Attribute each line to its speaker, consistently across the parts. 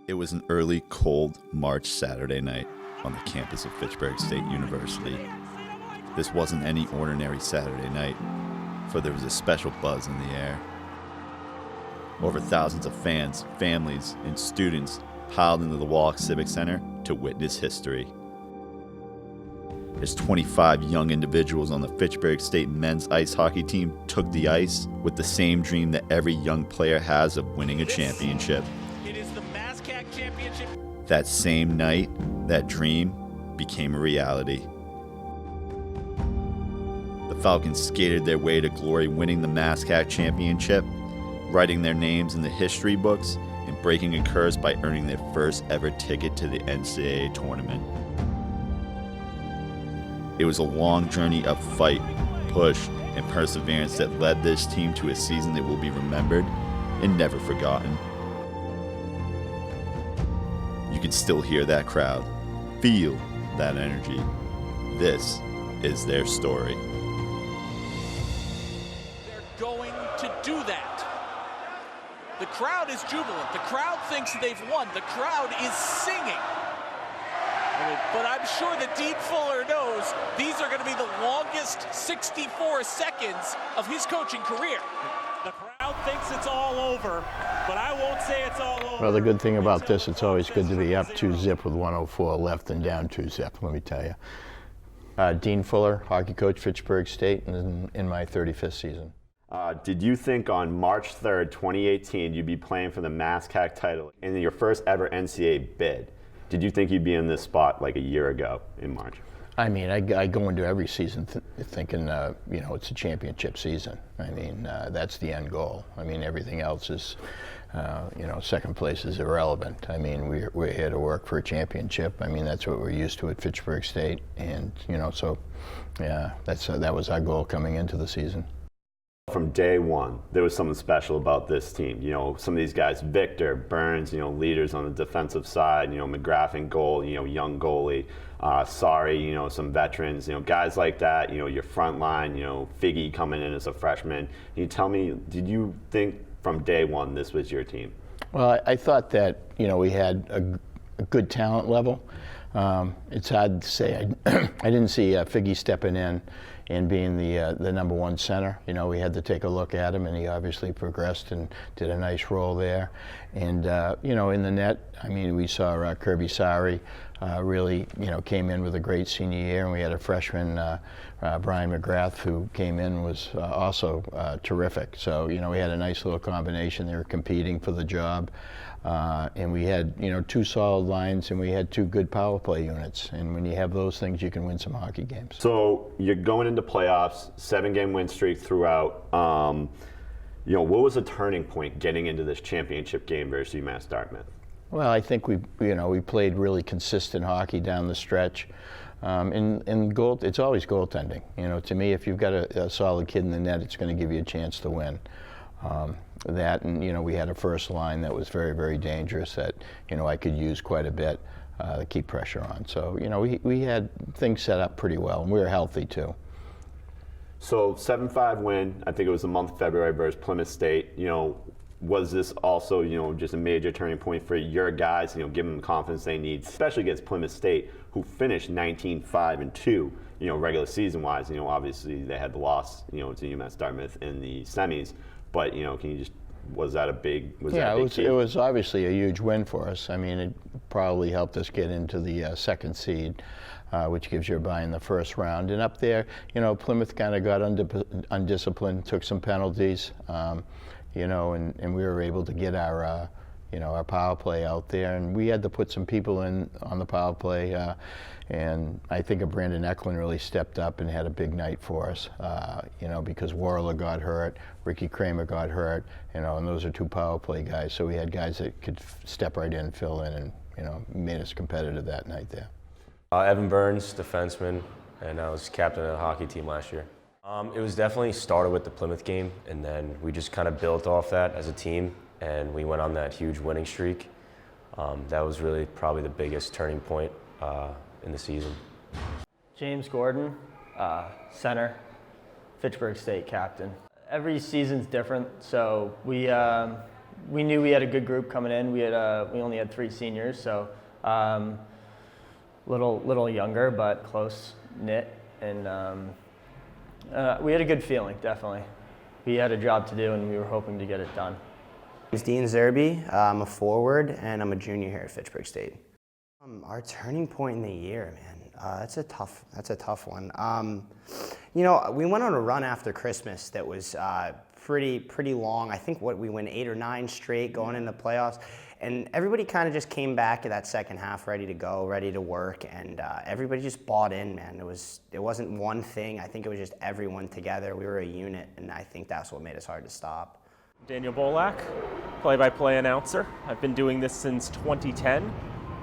Speaker 1: It was an early, cold March Saturday night on the campus of Fitchburg State University. This wasn't any ordinary Saturday night, for there was a special buzz in the air. Over thousands of fans, families, and students piled into the Wallach Civic Center to witness history. As 25 young individuals on the Fitchburg State men's ice hockey team took the ice with the same dream that every young player has of winning a championship.
Speaker 2: It is the MASCAC championship.
Speaker 1: That same night, that dream became a reality. The Falcons skated their way to glory, winning the MASCAC championship, writing their names in the history books, and breaking a curse by earning their first ever ticket to the NCAA tournament. It was a long journey of fight, push, and perseverance that led this team to a season that will be remembered and never forgotten. You can still hear that crowd, feel that energy. This is their story.
Speaker 2: They're going to do that. The crowd is jubilant. The crowd thinks they've won. The crowd is singing. But I'm sure that Dean Fuller knows these are going to be the longest 64 seconds of his coaching career.
Speaker 3: The crowd thinks it's all over, but I won't say it's all over.
Speaker 4: Well, the good thing about this, it's always good to be up 2-zip with 104 left and down 2-zip, let me tell you. Dean Fuller, hockey coach, Fitchburg State, in my 35th season.
Speaker 5: Did you think on March 3rd, 2018, you'd be playing for the MASCAC title in your first ever NCAA bid? Did you think you'd be in this spot like a year ago in March?
Speaker 4: I mean, I go into every season thinking, it's a championship season. I mean, that's the end goal. I mean, everything else is, second place is irrelevant. I mean, we're here to work for a championship. I mean, that's what we're used to at Fitchburg State. And, that was our goal coming into the season.
Speaker 5: From day one, there was something special about this team. Some of these guys, Victor, Byrnes, leaders on the defensive side, McGrath in goal, young goalie, some veterans, guys like that, your front line, Figgy coming in as a freshman. Can you tell me, did you think from day one this was your team?
Speaker 4: Well, I thought that, we had a good talent level. It's hard to say. I didn't see Figgy stepping in and being the number one center. We had to take a look at him, and he obviously progressed and did a nice role there. And, in the net, I mean, we saw Kirby Sari really, came in with a great senior year, and we had a freshman, Brian McGrath, who came in and was also terrific. So, we had a nice little combination. They were competing for the job. And we had, two solid lines, and we had two good power play units. And when you have those things, you can win some hockey games.
Speaker 5: So you're going into playoffs, 7-game win streak throughout. What was the turning point getting into this championship game versus UMass Dartmouth?
Speaker 4: Well, I think we played really consistent hockey down the stretch. And goal, it's always goaltending. To me, if you've got a solid kid in the net, it's going to give you a chance to win. That, and we had a first line that was very, very dangerous that I could use quite a bit to keep pressure on. So we had things set up pretty well, and we were healthy too.
Speaker 5: So 7-5 win. I think it was the month of February versus Plymouth State. Was this also just a major turning point for your guys? Give them the confidence they need, especially against Plymouth State, who finished 19-5-2. Regular season wise. Obviously they had the loss to UMass Dartmouth in the semis. But was that a big?
Speaker 4: It was obviously a huge win for us. I mean, it probably helped us get into the second seed, which gives you a bye in the first round. And up there, Plymouth kind of got undisciplined, took some penalties, and we were able to get our power play out there, and we had to put some people in on the power play. And I think Brandon Eklund really stepped up and had a big night for us, because Warler got hurt, Ricky Kramer got hurt, and those are two power play guys. So we had guys that could step right in, fill in, and, made us competitive that night there.
Speaker 6: Evan Byrnes, defenseman, and I was captain of the hockey team last year. It was definitely started with the Plymouth game, and then we just kind of built off that as a team, and we went on that huge winning streak. That was really probably the biggest turning point in the season.
Speaker 7: James Gordon, center, Fitchburg State captain. Every season's different, so we we knew we had a good group coming in. We only had 3 seniors, so little younger but close knit, and we had a good feeling. Definitely, we had a job to do, and we were hoping to get it done.
Speaker 8: I'm Dean Zerby. I'm a forward, and I'm a junior here at Fitchburg State. Our turning point in the year, man, that's a tough one. You know, we went on a run after Christmas that was pretty long. I think we went 8 or 9 straight going into playoffs, and everybody kind of just came back to that second half ready to go, ready to work, and everybody just bought in, man. It wasn't one thing. I think it was just everyone together. We were a unit, and I think that's what made us hard to stop.
Speaker 3: Daniel Bolak, play-by-play announcer. I've been doing this since 2010.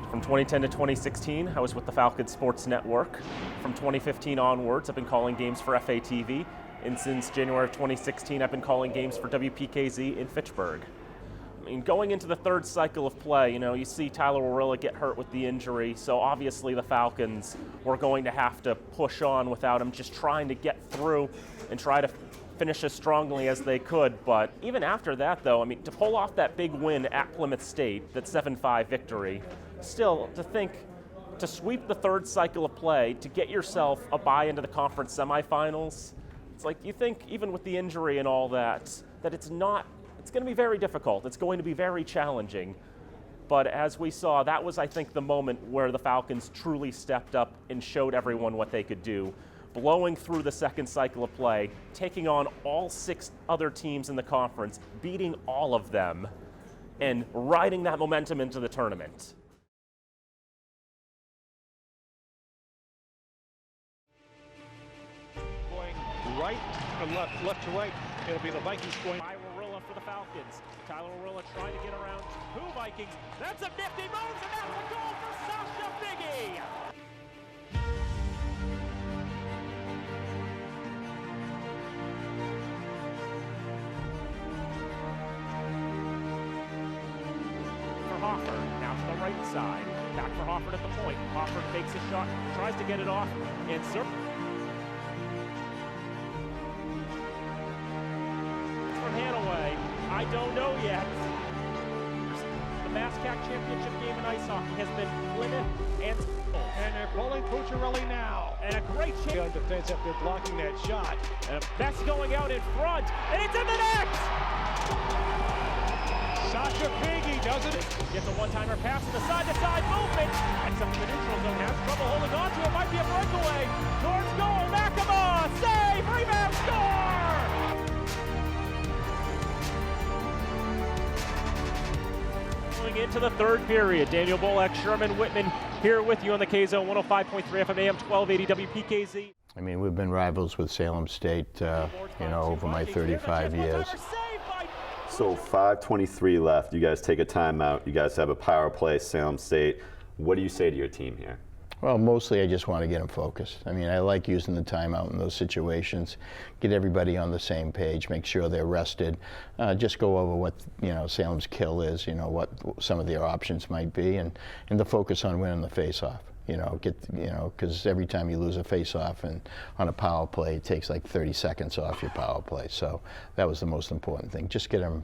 Speaker 3: From 2010 to 2016, I was with the Falcons Sports Network. From 2015 onwards, I've been calling games for FATV. And since January of 2016, I've been calling games for WPKZ in Fitchburg. I mean, going into the third cycle of play, you know, you see Tyler Warilla get hurt with the injury, so obviously the Falcons were going to have to push on without him, just trying to get through and try to finish as strongly as they could. But even after that, though, I mean, to pull off that big win at Plymouth State, that 7-5 victory, still, to sweep the third cycle of play, to get yourself a bye into the conference semifinals, it's like you think, even with the injury and all that it's going to be very difficult. It's going to be very challenging. But as we saw, that was, I think, the moment where the Falcons truly stepped up and showed everyone what they could do, blowing through the second cycle of play, taking on all 6 other teams in the conference, beating all of them, and riding that momentum into the tournament.
Speaker 9: Right and left to right. It'll be the Vikings going.
Speaker 3: By Warilla for the Falcons. Tyler Warilla trying to get around 2 Vikings. That's a nifty move, and that's a goal for Sasha Biggie. For Hofford, now to the right side. Back for Hofford at the point. Hofford takes a shot, tries to get it off, and Zerby. Hanaway, I don't know yet. The MASCAC Championship game in ice hockey has been Plymouth and
Speaker 9: they're pulling Pucciarelli now.
Speaker 3: And a great chance
Speaker 9: on defense after blocking that shot.
Speaker 3: And that's going out in front, and it's in the net!
Speaker 9: Sasha Biggie does it.
Speaker 3: Gets a one-timer pass to the side-to-side movement. Except for the neutral zone, has trouble holding on to it. Might be a breakaway. Towards goal, Nakama, save, rebound, score! Into the third period. Daniel Bolak, Sherman Whitman here with you on the K-Zone 105.3 FM AM 1280 WPKZ.
Speaker 4: I mean, we've been rivals with Salem State, over my 35 years.
Speaker 5: So 5:23 left. You guys take a timeout. You guys have a power play, Salem State. What do you say to your team here?
Speaker 4: Well, mostly I just want to get them focused. I mean, I like using the timeout in those situations, get everybody on the same page, make sure they're rested, just go over what, Salem's kill is, what some of their options might be, and the focus on winning the face-off. Because every time you lose a face-off and on a power play, it takes like 30 seconds off your power play. So that was the most important thing. Just get them,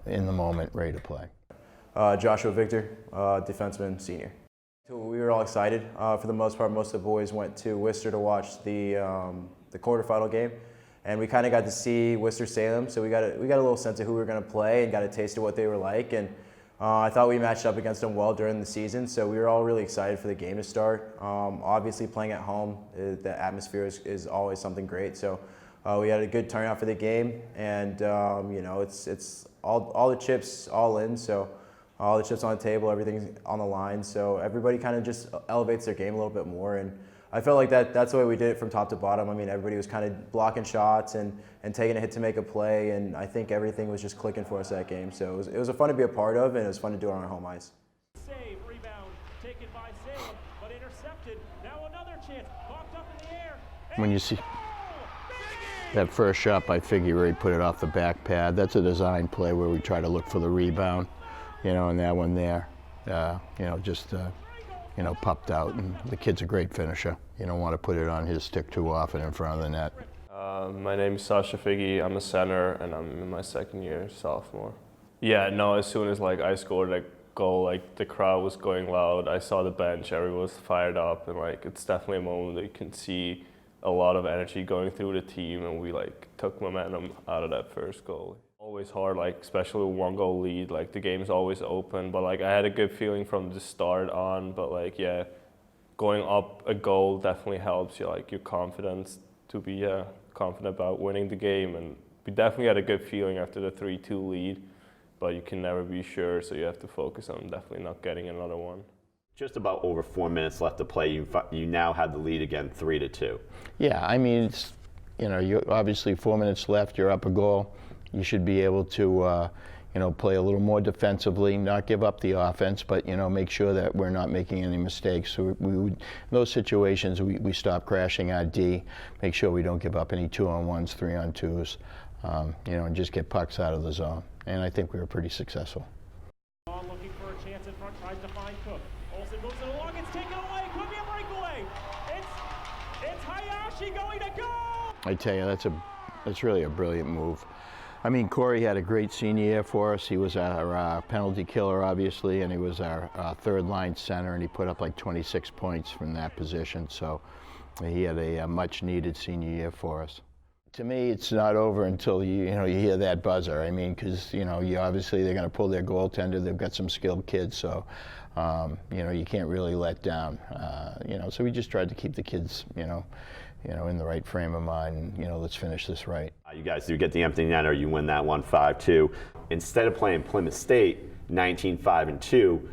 Speaker 4: in the moment, ready to play.
Speaker 10: Joshua Victor, defenseman, senior. We were all excited. For the most part, most of the boys went to Worcester to watch the quarterfinal game, and we kind of got to see Worcester-Salem. So we got a little sense of who we were going to play and got a taste of what they were like. And I thought we matched up against them well during the season. So we were all really excited for the game to start. Obviously, playing at home, the atmosphere is always something great. So we had a good turnout for the game, and it's all the chips all in. So. All the chips on the table, everything's on the line, so everybody kind of just elevates their game a little bit more, and I felt like that's the way we did it from top to bottom. I mean, everybody was kind of blocking shots and taking a hit to make a play, and I think everything was just clicking for us that game, so it was fun to be a part of, and it was fun to do it on our home ice.
Speaker 3: Save, rebound, taken by Salem, but intercepted. Now another chance, popped up in the air.
Speaker 4: When you see that first shot by Figueroa, put it off the back pad, that's a design play where we try to look for the rebound. And that one there, popped out. And the kid's a great finisher. You don't want to put it on his stick too often in front of the net.
Speaker 11: My name's Sasha Figge. I'm a center, and I'm in my second year, sophomore. Yeah, no, as soon as like I scored a goal, like the crowd was going loud. I saw the bench, everyone was fired up, and like it's definitely a moment that you can see a lot of energy going through the team, and we like took momentum out of that first goal. Always hard, like especially with 1-goal lead, like the game's always open, but like I had a good feeling from the start on, but like yeah, going up a goal definitely helps you, like your confidence to be confident about winning the game, and we definitely had a good feeling after the 3-2 lead, but you can never be sure, so you have to focus on definitely not getting another one.
Speaker 5: Just about over 4 minutes left to play. You now have the lead again, 3-2.
Speaker 4: Yeah, I mean, it's, you know, you obviously 4 minutes left. You're up a goal. You should be able to, you know, play a little more defensively, not give up the offense, but you know, make sure that we're not making any mistakes. So we would, in those situations, we stop crashing our D, make sure we don't give up any 2-on-1s, 3-on-2s, you know, and just get pucks out of the zone. And I think we were pretty successful.
Speaker 3: Looking for a chance in front, tries to find Cook. Olsen moves it along, it's taken away, could be a breakaway. It's Hayashi going to go!
Speaker 4: I tell you, that's really a brilliant move. I mean, Corey had a great senior year for us. He was our penalty killer, obviously, and he was our third-line center, and he put up like 26 points from that position. So he had a much-needed senior year for us. To me, it's not over until you hear that buzzer. I mean, because you obviously they're going to pull their goaltender. They've got some skilled kids, so you know, you can't really let down. You know, so we just tried to keep the kids, you know, in the right frame of mind. And, you know, let's finish this right.
Speaker 5: You guys do get the empty netter. You win that one 5-2. Instead of playing Plymouth State 19-5-2,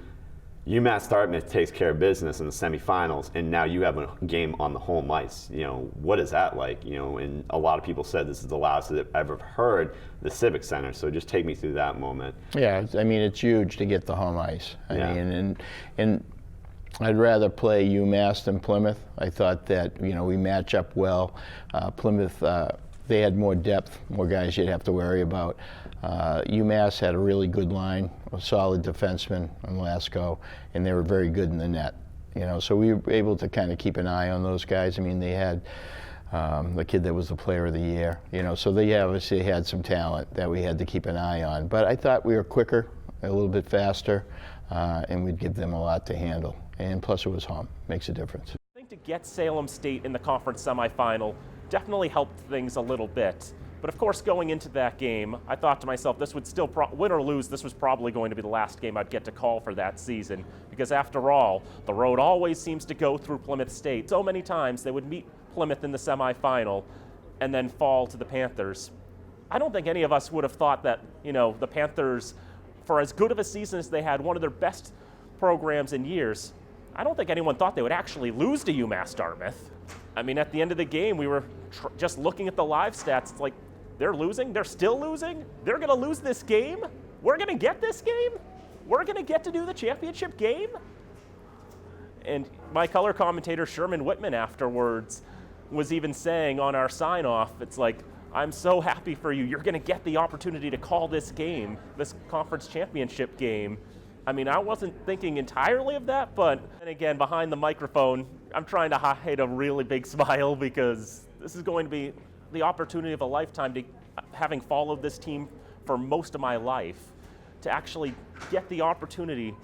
Speaker 5: UMass Dartmouth takes care of business in the semifinals, and now you have a game on the home ice. You know, what is that like? You know, and a lot of people said this is the loudest they've ever heard the Civic Center. So just take me through that moment.
Speaker 4: Yeah, I mean, it's huge to get the home ice. I mean, and I'd rather play UMass than Plymouth. I thought that, you know, we match up well. Plymouth, they had more depth, more guys you'd have to worry about. UMass had a really good line, a solid defenseman on Lasco, and they were very good in the net. You know, so we were able to kind of keep an eye on those guys. I mean, they had the kid that was the player of the year. You know, so they obviously had some talent that we had to keep an eye on. But I thought we were quicker, a little bit faster, and we'd give them a lot to handle. And plus, it was home. Makes a difference.
Speaker 3: I think to get Salem State in the conference semifinal definitely helped things a little bit. But of course, going into that game, I thought to myself, this would still, win or lose, this was probably going to be the last game I'd get to call for that season. Because after all, the road always seems to go through Plymouth State. So many times they would meet Plymouth in the semifinal and then fall to the Panthers. I don't think any of us would have thought that, you know, the Panthers, for as good of a season as they had, one of their best programs in years, I don't think anyone thought they would actually lose to UMass Dartmouth. I mean, at the end of the game, we were just looking at the live stats. It's like, they're losing, they're still losing, they're gonna lose this game? We're gonna get this game? We're gonna get to do the championship game? And my color commentator, Sherman Whitman, afterwards was even saying on our sign-off, it's like, I'm so happy for you. You're gonna get the opportunity to call this game, this conference championship game. I mean, I wasn't thinking entirely of that, but then again, behind the microphone, I'm trying to hide a really big smile because this is going to be the opportunity of a lifetime, to having followed this team for most of my life, to actually get the opportunity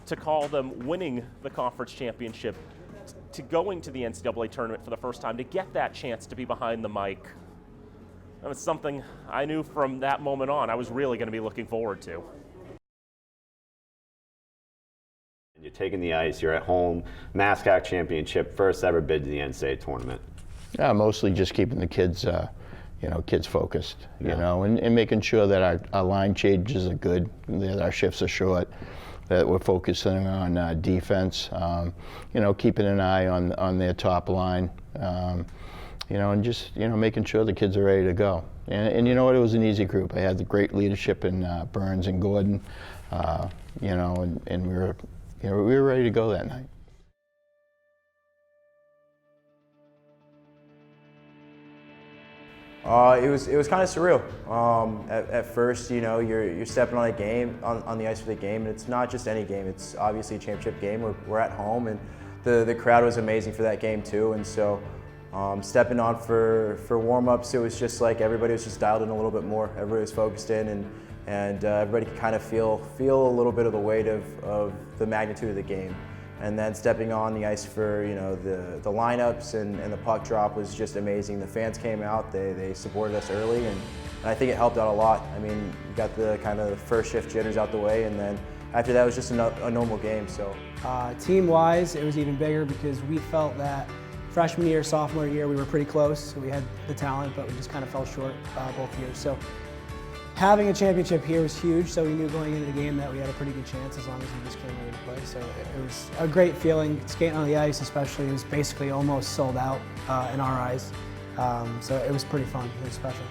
Speaker 3: to call them winning the conference championship, to going to the NCAA tournament for the first time, to get that chance to be behind the mic. That was something I knew from that moment on I was really going to be looking forward to.
Speaker 5: You're taking the ice, you're at home, MASCAC championship, first ever bid to the NCAA tournament.
Speaker 4: Yeah, mostly just keeping the kids, you know, kids focused, you know, and making sure that our line changes are good, that our shifts are short, that we're focusing on defense, you know, keeping an eye on their top line, you know, and just, you know, making sure the kids are ready to go. And you know what, it was an easy group. I had the great leadership in Byrnes and Gordon, you know, and we were ready to go that night.
Speaker 10: It was kind of surreal. At first, you know, you're stepping on a game, on the ice for the game, and it's not just any game. It's obviously a championship game. We're at home, and the crowd was amazing for that game too. And so, stepping on for warm-ups, it was just like everybody was just dialed in a little bit more. Everybody was focused in, and and everybody could kind of feel a little bit of the weight of the magnitude of the game. And then stepping on the ice for the lineups and the puck drop was just amazing. The fans came out, they supported us early, and I think it helped out a lot. I mean, you got the kind of first shift jitters out the way, and then after that it was just a normal game. So
Speaker 12: team-wise, it was even bigger because we felt that freshman year, sophomore year, we were pretty close. We had the talent, but we just kind of fell short both years. So having a championship here was huge, so we knew going into the game that we had a pretty good chance as long as we just came ready to play. So it was a great feeling. Skating on the ice especially, it was basically almost sold out in our eyes. So it was pretty fun, it was special.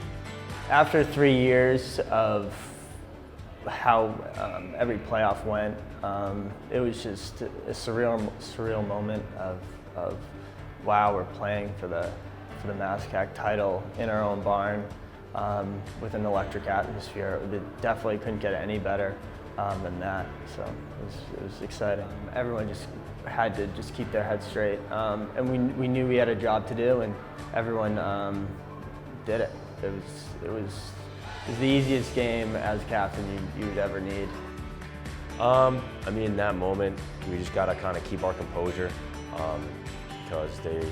Speaker 7: After 3 years of how every playoff went, it was just a surreal moment of wow, we're playing for the MASCAC title in our own barn. With an electric atmosphere. It definitely couldn't get any better than that, so it was exciting. Everyone just had to just keep their heads straight, and we knew we had a job to do, and everyone did it. It was the easiest game as captain you'd ever need.
Speaker 6: I mean, in that moment, we just gotta kind of keep our composure because they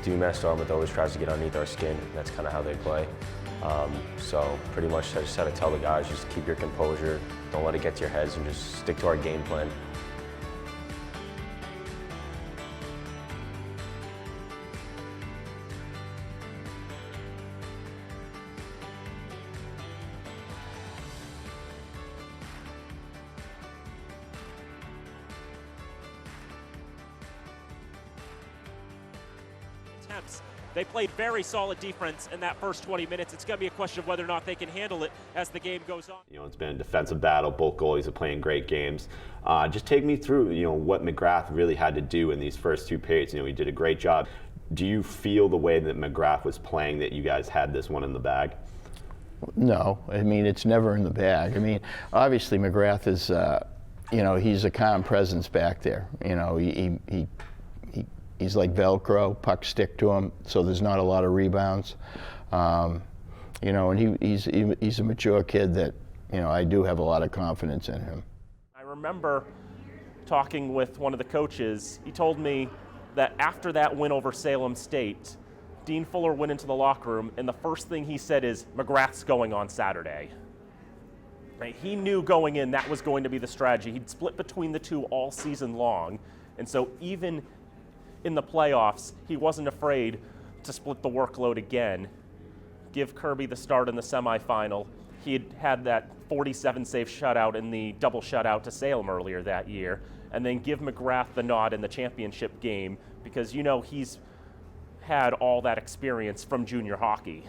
Speaker 6: do mess up, but always tries to get underneath our skin. That's kind of how they play. So pretty much I just had to tell the guys, just keep your composure, don't let it get to your heads, and just stick to our game plan.
Speaker 3: They played very solid defense in that first 20 minutes. It's going to be a question of whether or not they can handle it as the game goes on.
Speaker 5: It's been a defensive battle. Both goalies are playing great games. Just take me through, what McGrath really had to do in these first two periods. He did a great job. Do you feel the way that McGrath was playing that you guys had this one in the bag?
Speaker 4: No, I mean, it's never in the bag. I mean, obviously McGrath is, he's a calm presence back there. He's like Velcro, pucks stick to him, so there's not a lot of rebounds. And he's a mature kid that, I do have a lot of confidence in him.
Speaker 3: I remember talking with one of the coaches. He told me that after that win over Salem State, Dean Fuller went into the locker room, and the first thing he said is, McGrath's going on Saturday. Right? He knew going in that was going to be the strategy. He'd split between the two all season long, and so even in the playoffs, he wasn't afraid to split the workload again, give Kirby the start in the semifinal. He had that 47-save shutout in the double shutout to Salem earlier that year, and then give McGrath the nod in the championship game because he's had all that experience from junior hockey,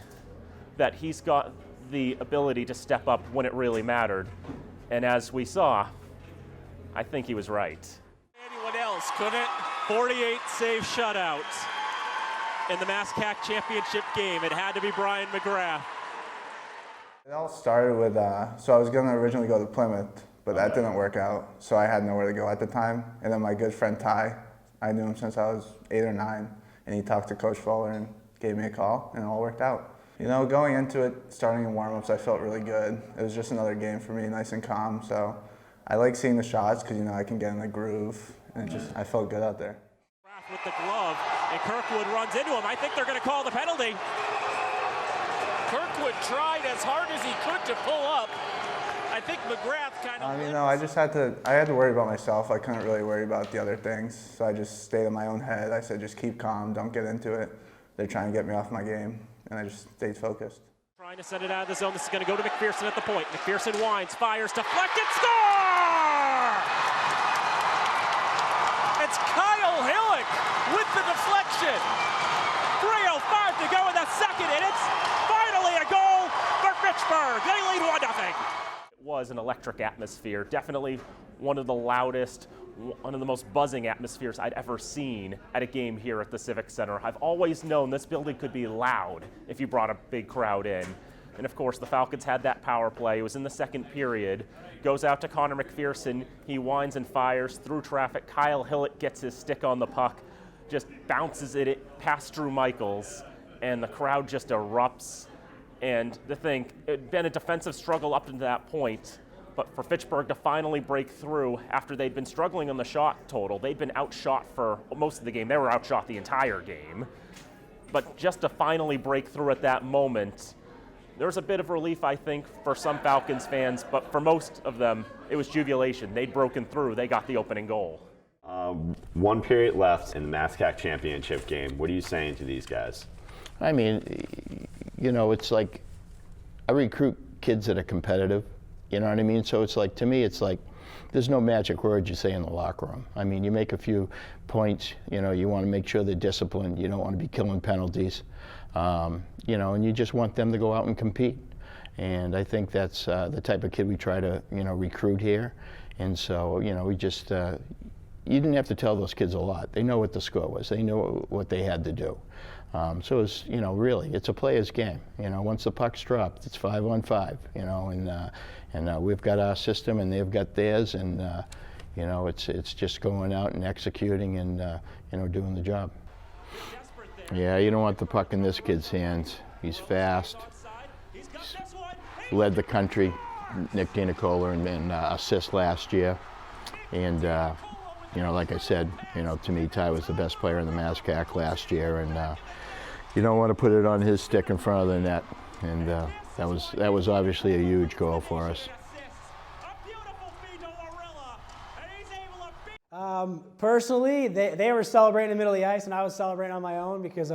Speaker 3: that he's got the ability to step up when it really mattered. And as we saw, I think he was right.
Speaker 2: Anyone else couldn't? 48 save shutout in the MASCAC championship game. It had to be Brian McGrath.
Speaker 13: It all started with, so I was going to originally go to Plymouth, but that didn't work out, so I had nowhere to go at the time. And then my good friend Ty, I knew him since I was 8 or 9, and he talked to Coach Fuller and gave me a call, and it all worked out. Going into it, starting in warm-ups, I felt really good. It was just another game for me, nice and calm, so I like seeing the shots because, I can get in the groove. And I felt good out there.
Speaker 2: With the glove, and Kirkwood runs into him. I think they're going to call the penalty. Kirkwood tried as hard as he could to pull up. I think McGrath kind of...
Speaker 13: I had to worry about myself. I couldn't really worry about the other things. So I just stayed in my own head. I said, just keep calm, don't get into it. They're trying to get me off my game. And I just stayed focused.
Speaker 2: Trying to send it out of the zone. This is going to go to McPherson at the point. McPherson winds, fires, deflected, score! It's Kyle Hillick with the deflection. 3:05 to go in the second, and it's finally a goal for Fitchburg. They lead 1-0.
Speaker 3: It was an electric atmosphere, definitely one of the loudest, one of the most buzzing atmospheres I'd ever seen at a game here at the Civic Center. I've always known this building could be loud if you brought a big crowd in. And of course, the Falcons had that power play. It was in the second period. Goes out to Connor McPherson. He winds and fires through traffic. Kyle Hillick gets his stick on the puck, just bounces it past Drew Michaels, and the crowd just erupts. And to think, it had been a defensive struggle up to that point, but for Fitchburg to finally break through after they'd been struggling on the shot total, they'd been outshot for most of the game. They were outshot the entire game. But just to finally break through at that moment, there was a bit of relief, I think, for some Falcons fans, but for most of them, it was jubilation. They'd broken through. They got the opening goal.
Speaker 5: 1 period left in the MASCAC championship game. What are you saying to these guys?
Speaker 4: I mean, you know, it's like I recruit kids that are competitive, you know what I mean? So it's like, to me, it's like there's no magic words you say in the locker room. I mean, you make a few points, you know, you want to make sure they're disciplined. You don't want to be killing penalties, you know, and you just want them to go out and compete. And I think that's the type of kid we try to, you know, recruit here. And so, you know, we just, you didn't have to tell those kids a lot. They know what the score was. They know what they had to do. So it's, you know, really, it's a player's game. You know, once the puck's dropped, it's 5-on-5. You know, and we've got our system and they've got theirs, and you know, it's just going out and executing and you know, doing the job. Yeah, you don't want the puck in this kid's hands. He's fast. He's led the country, Nick DiNicola, in assists last year, and. You know, like I said, you know, to me, Ty was the best player in the MASCAC last year, and you don't want to put it on his stick in front of the net, and that was obviously a huge goal for us.
Speaker 12: Personally, they were celebrating in the middle of the ice, and I was celebrating on my own because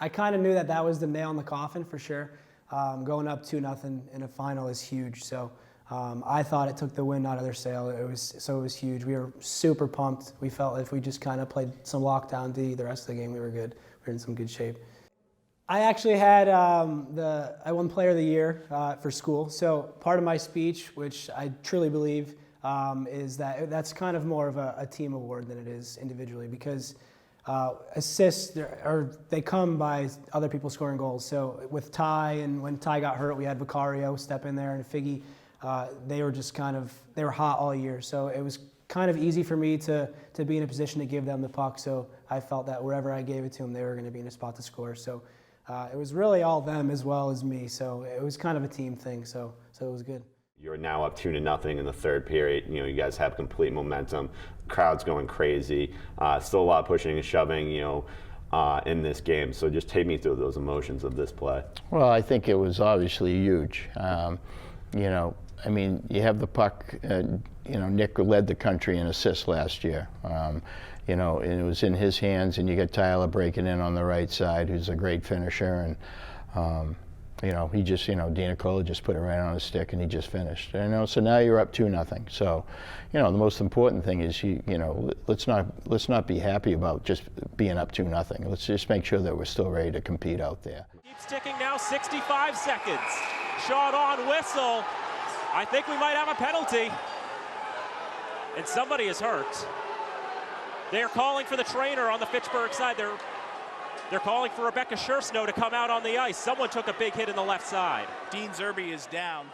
Speaker 12: I kind of knew that was the nail in the coffin for sure. Going up 2-0 in a final is huge, so. I thought it took the wind out of their sail. It was huge. We were super pumped. We felt if we just kind of played some lockdown D the rest of the game, we were good. We were in some good shape. I actually had I won Player of the Year for school. So part of my speech, which I truly believe, is that's kind of more of a team award than it is individually, because assists they come by other people scoring goals. So with Ty, and when Ty got hurt, we had Vicario step in there, and Figgy. They were hot all year, so it was kind of easy for me to be in a position to give them the puck. So I felt that wherever I gave it to them, they were going to be in a spot to score. So it was really all them as well as me. So it was kind of a team thing. So it was good.
Speaker 5: You're now up 2-0 in the third period. You know, you guys have complete momentum. Crowd's going crazy. Still a lot of pushing and shoving. You know. In this game. So just take me through those emotions of this play.
Speaker 4: Well, I think it was obviously huge. You know, I mean, you have the puck, you know, Nick led the country in assists last year. You know, and it was in his hands, and you got Tyler breaking in on the right side, who's a great finisher, and you know, he just, you know, DiNicola just put it right on his stick, and he just finished. You know, so now you're up 2-0. So, you know, the most important thing is you know, let's not be happy about just being up 2-0. Let's just make sure that we're still ready to compete out there.
Speaker 2: Keeps ticking now. 65 seconds. Shot on, whistle. I think we might have a penalty. And somebody is hurt. They're calling for the trainer on the Fitchburg side. They're calling for Rebecca Schursnow to come out on the ice. Someone took a big hit in the left side. Dean Zerby is down.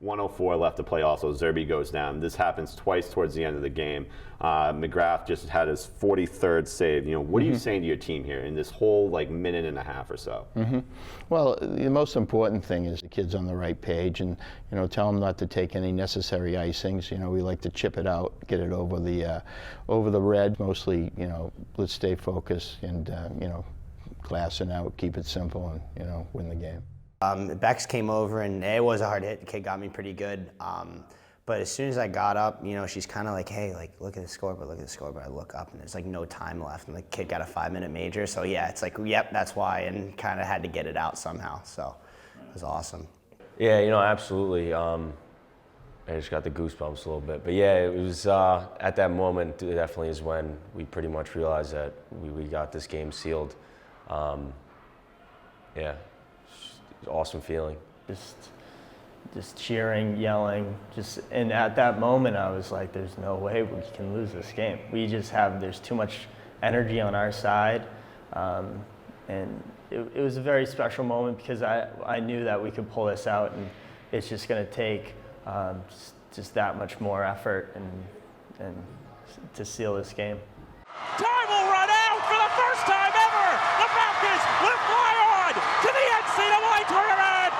Speaker 5: 1:04 left to play also. Zerby goes down. This happens twice towards the end of the game. McGrath just had his 43rd save. You know, what are you saying to your team here in this whole minute and a half or so?
Speaker 4: Well, the most important thing is the kids on the right page, and you know, tell them not to take any necessary icings. You know, we like to chip it out, get it over the red. Mostly, you know, let's stay focused and you know, glassing out, keep it simple, and you know, win the game.
Speaker 8: Bex came over, and it was a hard hit. The kid got me pretty good. But as soon as I got up, you know, she's kind of like, hey, look at the scoreboard, look at the scoreboard. I look up, and there's no time left, and the kid got a 5-minute major. So yeah, it's like, yep, that's why, and kind of had to get it out somehow. So it was awesome.
Speaker 6: Yeah, you know, absolutely. I just got the goosebumps a little bit. But yeah, it was at that moment, it definitely is when we pretty much realized that we got this game sealed. Yeah. Awesome feeling.
Speaker 7: Just cheering, yelling, and at that moment I was like, there's no way we can lose this game. There's too much energy on our side, and it was a very special moment because I knew that we could pull this out, and it's just going to take just that much more effort and to seal this game.
Speaker 2: Time will run out for the first time ever. The Falcons will fly on to the NCAA tournament.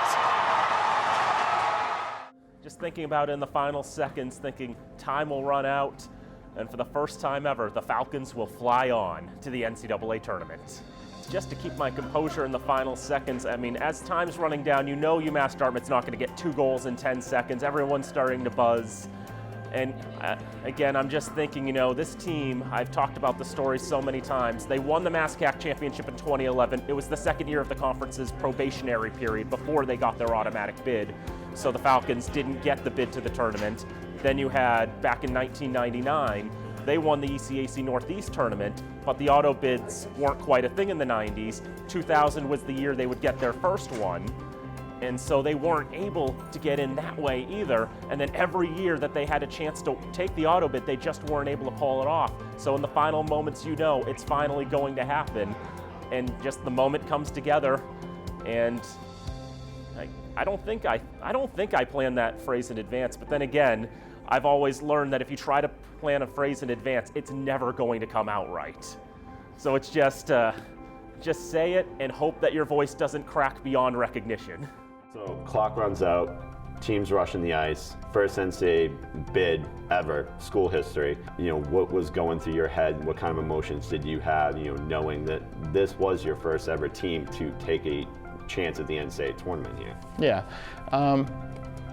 Speaker 3: thinking about it in the final seconds, thinking time will run out, and for the first time ever, the Falcons will fly on to the NCAA tournament. Just to keep my composure in the final seconds, I mean, as time's running down, you know UMass Dartmouth's not going to get 2 goals in 10 seconds. Everyone's starting to buzz. And again, I'm just thinking, you know, this team, I've talked about the story so many times. They won the MASCAC championship in 2011. It was the second year of the conference's probationary period before they got their automatic bid. So the Falcons didn't get the bid to the tournament. Then you had, back in 1999, they won the ECAC Northeast tournament, but the auto bids weren't quite a thing in the 90s. 2000 was the year they would get their first one. And so they weren't able to get in that way either. And then every year that they had a chance to take the auto bid, they just weren't able to pull it off. So in the final moments, you know, it's finally going to happen. And just the moment comes together. And I don't think I planned that phrase in advance. But then again, I've always learned that if you try to plan a phrase in advance, it's never going to come out right. So it's just say it and hope that your voice doesn't crack beyond recognition.
Speaker 5: So clock runs out, teams rushing the ice, first NCAA bid ever, school history. You know, what was going through your head? What kind of emotions did you have, you know, knowing that this was your first ever team to take a chance at the NCAA tournament here?
Speaker 4: Yeah.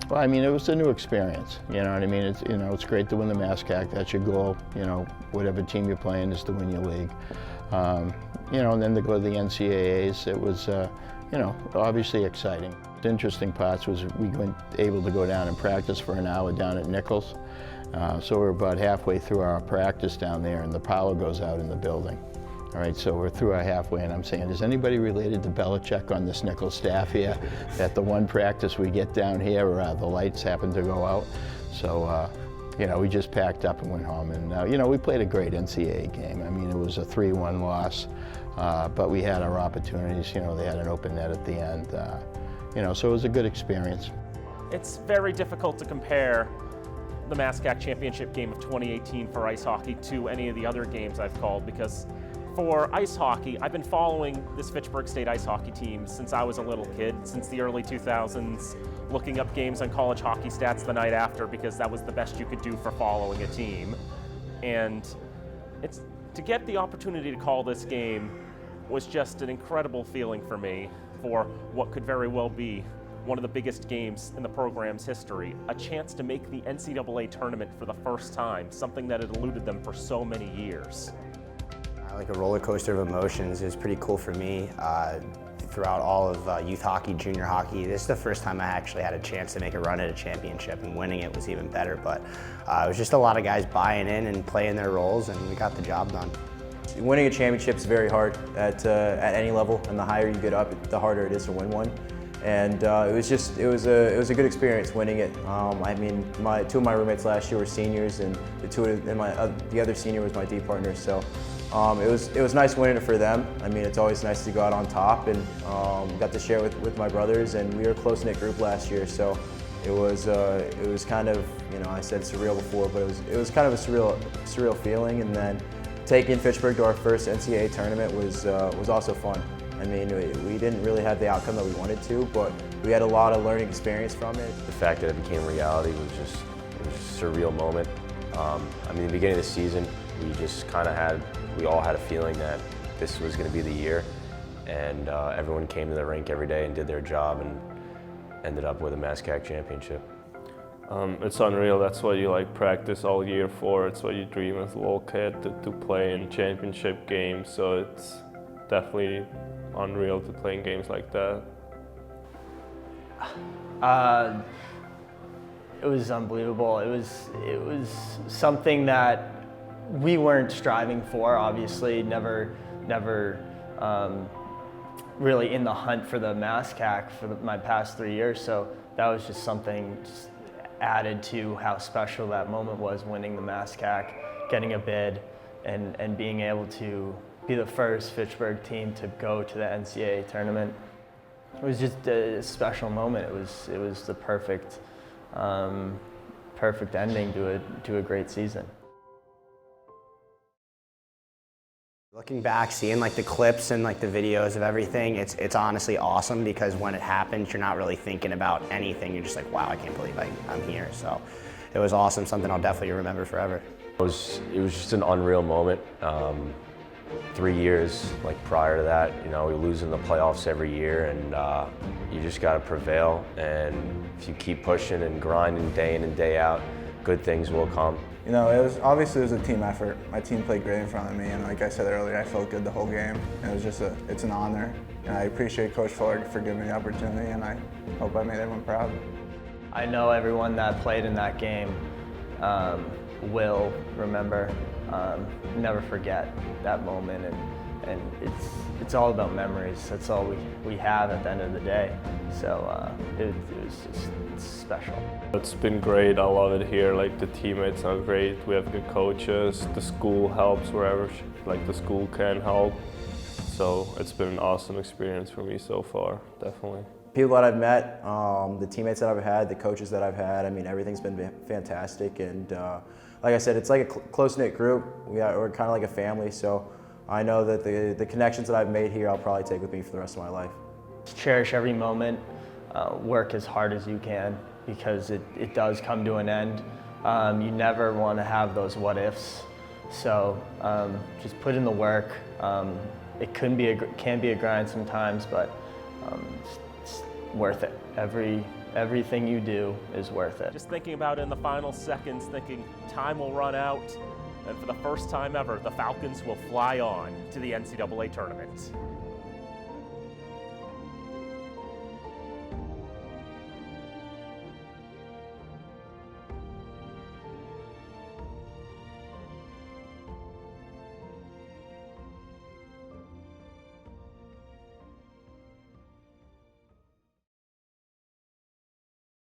Speaker 4: Well, I mean, it was a new experience. You know what I mean? It's, you know, it's great to win the MASCAC. That's your goal. You know, whatever team you're playing is to win your league. You know, and then to go to the NCAAs, it was, you know, obviously exciting. The interesting parts was we weren't able to go down and practice for an hour down at Nichols. So we're about halfway through our practice down there, and the power goes out in the building. All right, so we're through our halfway, and I'm saying, is anybody related to Belichick on this Nichols staff here? That the one practice we get down here, the lights happen to go out. So, you know, we just packed up and went home. And, you know, we played a great NCAA game. I mean, it was a 3-1 loss, but we had our opportunities. You know, they had an open net at the end. You know, so it was a good experience.
Speaker 3: It's very difficult to compare the MASCAC championship game of 2018 for ice hockey to any of the other games I've called, because for ice hockey, I've been following this Fitchburg State ice hockey team since I was a little kid, since the early 2000s, looking up games on college hockey stats the night after because that was the best you could do for following a team. And it's to get the opportunity to call this game was just an incredible feeling for me for what could very well be one of the biggest games in the program's history, a chance to make the NCAA tournament for the first time, something that had eluded them for so many years.
Speaker 8: Like a roller coaster of emotions. It was pretty cool for me. Throughout all of youth hockey, junior hockey, this is the first time I actually had a chance to make a run at a championship, and winning it was even better. But it was just a lot of guys buying in and playing their roles, and we got the job done.
Speaker 10: Winning a championship is very hard at any level, and the higher you get up, the harder it is to win one. And it was a good experience winning it. I mean, two of my roommates last year were seniors, and the other senior was my D partner. So it was nice winning it for them. I mean, it's always nice to go out on top, and got to share with my brothers. And we were a close-knit group last year, so it was kind of, you know, I said surreal before, but it was kind of a surreal feeling. And then taking Fitchburg to our first NCAA tournament was also fun. I mean, we didn't really have the outcome that we wanted to, but we had a lot of learning experience from it.
Speaker 6: The fact that it became reality was just a surreal moment. I mean, the beginning of the season, we all had a feeling that this was going to be the year, and everyone came to the rink every day and did their job and ended up with a MASCAC championship.
Speaker 11: It's unreal. That's what you practice all year for. It's what you dream as a little kid to play in championship games. So it's definitely unreal to play in games like that.
Speaker 7: It was unbelievable. It was something that we weren't striving for. Obviously, never really in the hunt for the MASCAC for my past 3 years. So that was just something added to how special that moment was, winning the MASCAC, getting a bid, and being able to be the first Fitchburg team to go to the NCAA tournament. It was just a special moment. It was the perfect ending to a great season.
Speaker 8: Looking back, seeing like the clips and like the videos of everything, it's honestly awesome because when it happens, you're not really thinking about anything. You're just like, wow, I can't believe I'm here. So it was awesome, something I'll definitely remember forever.
Speaker 6: It was just an unreal moment. 3 years like prior to that, you know, we lose in the playoffs every year, and you just got to prevail. And if you keep pushing and grinding day in and day out, good things will come.
Speaker 13: You know, it was a team effort. My team played great in front of me, and like I said earlier, I felt good the whole game. And it was just it's an honor, and I appreciate Coach Fuller for giving me the opportunity, and I hope I made everyone proud.
Speaker 7: I know everyone that played in that game will remember, never forget that moment, and it's all about memories. That's all we have at the end of the day. So it was just it's special.
Speaker 11: It's been great. I love it here. Like, the teammates are great. We have good coaches. The school helps wherever like the school can help. So it's been an awesome experience for me so far, definitely.
Speaker 10: People that I've met, the teammates that I've had, the coaches that I've had, I mean, everything's been fantastic. And like I said, it's like a close-knit group. We're kind of like a family, so I know that the connections that I've made here, I'll probably take with me for the rest of my life.
Speaker 7: Cherish every moment, work as hard as you can, because it does come to an end. You never want to have those what-ifs, so just put in the work. It can be a grind sometimes, but it's worth it. Everything you do is worth it.
Speaker 3: Just thinking about it in the final seconds, thinking time will run out, and for the first time ever, the Falcons will fly on to the NCAA tournament.